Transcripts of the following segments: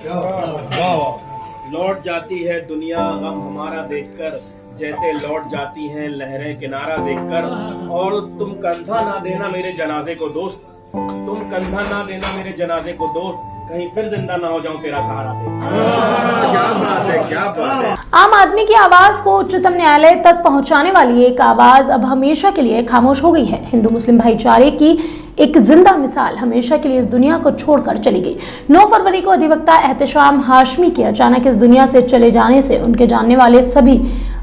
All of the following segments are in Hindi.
लौट जाती है दुनिया गम हमारा देखकर, जैसे लौट जाती हैं लहरें किनारा देखकर। और तुम कंधा ना देना मेरे जनाजे को दोस्त, तुम कंधा ना देना मेरे जनाजे को दोस्त, कहीं फिर जिंदा ना हो जाऊं तेरा सहारा दे। क्या बात है, क्या बात है। आम आदमी की आवाज को उच्चतम न्यायालय तक पहुंचाने वाली एक आवाज अब हमेशा के लिए खामोश हो गई है। हिंदू मुस्लिम भाईचारे की एक जिंदा मिसाल हमेशा के लिए इस दुनिया को छोड़कर चली गई। 9 फरवरी को अधिवक्ता एहतेशाम हाशमी के अचानक इस दुनिया से चले जाने से उनके जानने वाले सभी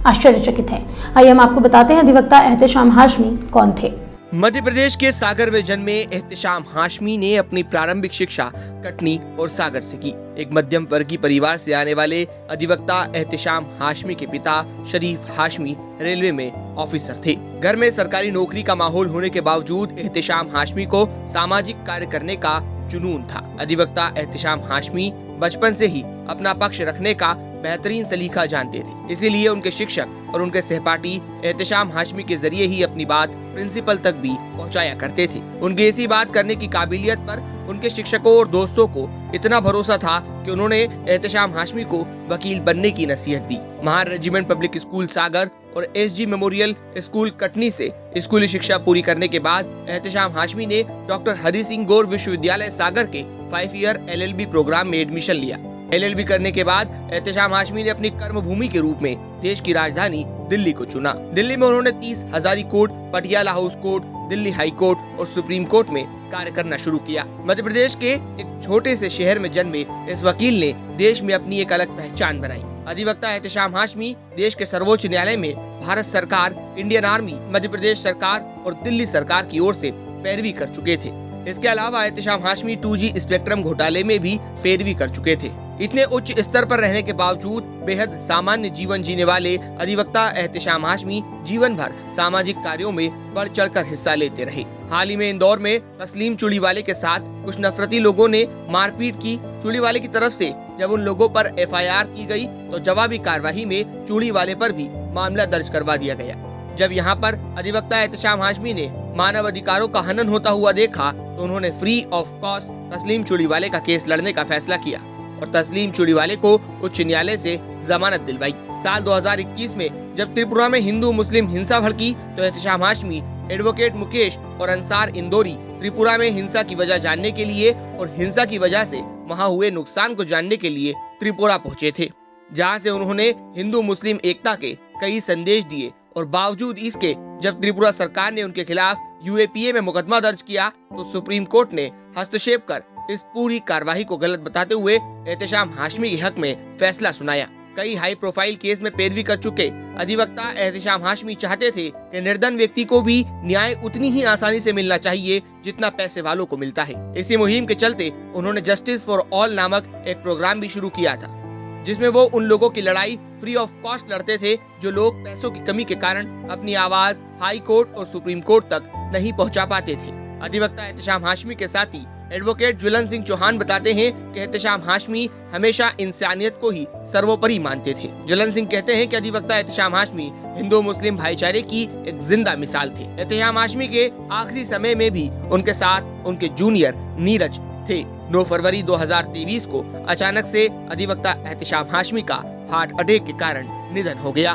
आश्चर्यचकित हैं। आइए हम आपको बताते हैं एहतेशाम एहतेशाम हाशमी कौन थे। मध्य प्रदेश के सागर में जन्मे एहतेशाम हाशमी ने अपनी प्रारंभिक शिक्षा कटनी और सागर से की। एक मध्यम वर्गीय परिवार से आने वाले अधिवक्ता एहतेशाम हाशमी के पिता शरीफ हाशमी रेलवे में ऑफिसर थे। घर में सरकारी नौकरी का माहौल होने के बावजूद एहतेशाम हाशमी को सामाजिक कार्य करने का जुनून था। अधिवक्ता एहतेशाम हाशमी बचपन से ही अपना पक्ष रखने का बेहतरीन सलीका जानते थे, इसीलिए उनके शिक्षक और उनके सहपाठी एहतेशाम हाशमी के जरिए ही अपनी बात प्रिंसिपल तक भी पहुंचाया करते थे। उनकी ऐसी बात करने की काबिलियत पर उनके शिक्षकों और दोस्तों को इतना भरोसा था कि उन्होंने एहतेशाम हाशमी को वकील बनने की नसीहत दी। महान रेजिमेंट पब्लिक स्कूल सागर और एसजी मेमोरियल स्कूल कटनी से स्कूली शिक्षा पूरी करने के बाद एहतेशाम हाशमी ने डॉक्टर हरि सिंह गौर विश्वविद्यालय सागर के 5 ईयर LLB प्रोग्राम में एडमिशन लिया। LLB करने के बाद एहतेशाम हाशमी ने अपनी कर्म भूमि के रूप में देश की राजधानी दिल्ली को चुना। दिल्ली में उन्होंने 30 Hazari court, Patiala house court, Delhi high court और सुप्रीम कोर्ट में कार्य करना शुरू किया। मध्य प्रदेश के एक छोटे से शहर में जन्मे इस वकील ने देश में अपनी एक अलग पहचान बनाई। अधिवक्ता एहतेशाम हाशमी देश के सर्वोच्च न्यायालय में भारत सरकार, इंडियन आर्मी, मध्य प्रदेश सरकार और दिल्ली सरकार की ओर से पैरवी कर चुके थे। इसके अलावा एहतेशाम हाशमी 2G स्पेक्ट्रम घोटाले में भी पैरवी कर चुके थे। इतने उच्च स्तर पर रहने के बावजूद बेहद सामान्य जीवन जीने वाले अधिवक्ता एहतेशाम हाशमी जीवन भर सामाजिक कार्यों में बढ़ चढ़कर हिस्सा लेते रहे। हाल ही में इंदौर में तस्लीम चूड़ीवाले के साथ कुछ नफरती लोगों ने मारपीट की। चूड़ीवाले की तरफ से जब उन लोगों पर FIR की गई तो जवाबी कार्यवाही में चूड़ीवाले पर भी मामला दर्ज करवा दिया गया। जब यहाँ पर अधिवक्ता एहतेशाम हाशमी ने मानव अधिकारों का हनन होता हुआ देखा तो उन्होंने फ्री ऑफ कॉस्ट तस्लीम चूड़ीवाले का केस लड़ने का फैसला किया और तस्लीम चूड़ीवाले को उच्च न्यायालय से जमानत दिलवाई। साल 2021 में जब त्रिपुरा में हिंदू मुस्लिम हिंसा भड़की तो एहतेशाम हाशमी, एडवोकेट मुकेश और अंसार इंदौरी त्रिपुरा में हिंसा की वजह जानने के लिए और हिंसा की वजह से वहां हुए नुकसान को जानने के लिए त्रिपुरा पहुंचे थे, जहां से उन्होंने हिंदू मुस्लिम एकता के कई संदेश दिए। और बावजूद इसके जब त्रिपुरा सरकार ने उनके खिलाफ UAPA में मुकदमा दर्ज किया तो सुप्रीम कोर्ट ने हस्तक्षेप कर इस पूरी कार्यवाही को गलत बताते हुए एहतेशाम हाशमी के हक में फैसला सुनाया। कई हाई प्रोफाइल केस में पैरवी कर चुके अधिवक्ता एहतेशाम हाशमी चाहते थे कि निर्धन व्यक्ति को भी न्याय उतनी ही आसानी से मिलना चाहिए जितना पैसे वालों को मिलता है। इसी मुहिम के चलते उन्होंने जस्टिस फॉर ऑल नामक एक प्रोग्राम भी शुरू किया था, जिसमें वो उन लोगों की लड़ाई फ्री ऑफ कॉस्ट लड़ते थे जो लोग पैसों की कमी के कारण अपनी आवाज हाई कोर्ट और सुप्रीम कोर्ट तक नहीं पहुंचा पाते थे। अधिवक्ता एहतेशाम हाशमी के साथी एडवोकेट ज्वलन सिंह चौहान बताते हैं कि एहतेशाम हाशमी हमेशा इंसानियत को ही सर्वोपरि मानते थे। ज्वलन सिंह कहते हैं कि अधिवक्ता एहतेशाम हाशमी हिंदू मुस्लिम भाईचारे की एक जिंदा मिसाल थे। एहतेशाम हाशमी के आखिरी समय में भी उनके साथ उनके जूनियर नीरज थे। 9 फरवरी 2023 को अचानक से अधिवक्ता एहतेशाम हाशमी का हार्ट अटैक के कारण निधन हो गया।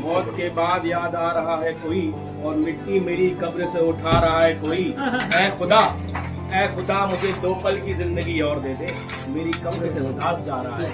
मौत के बाद याद आ रहा है कोई और मिट्टी मेरी कब्र से उठा रहा है कोई। ऐ खुदा मुझे 2 पल की जिंदगी और दे दे, मेरी कब्र से उदास जा रहा है।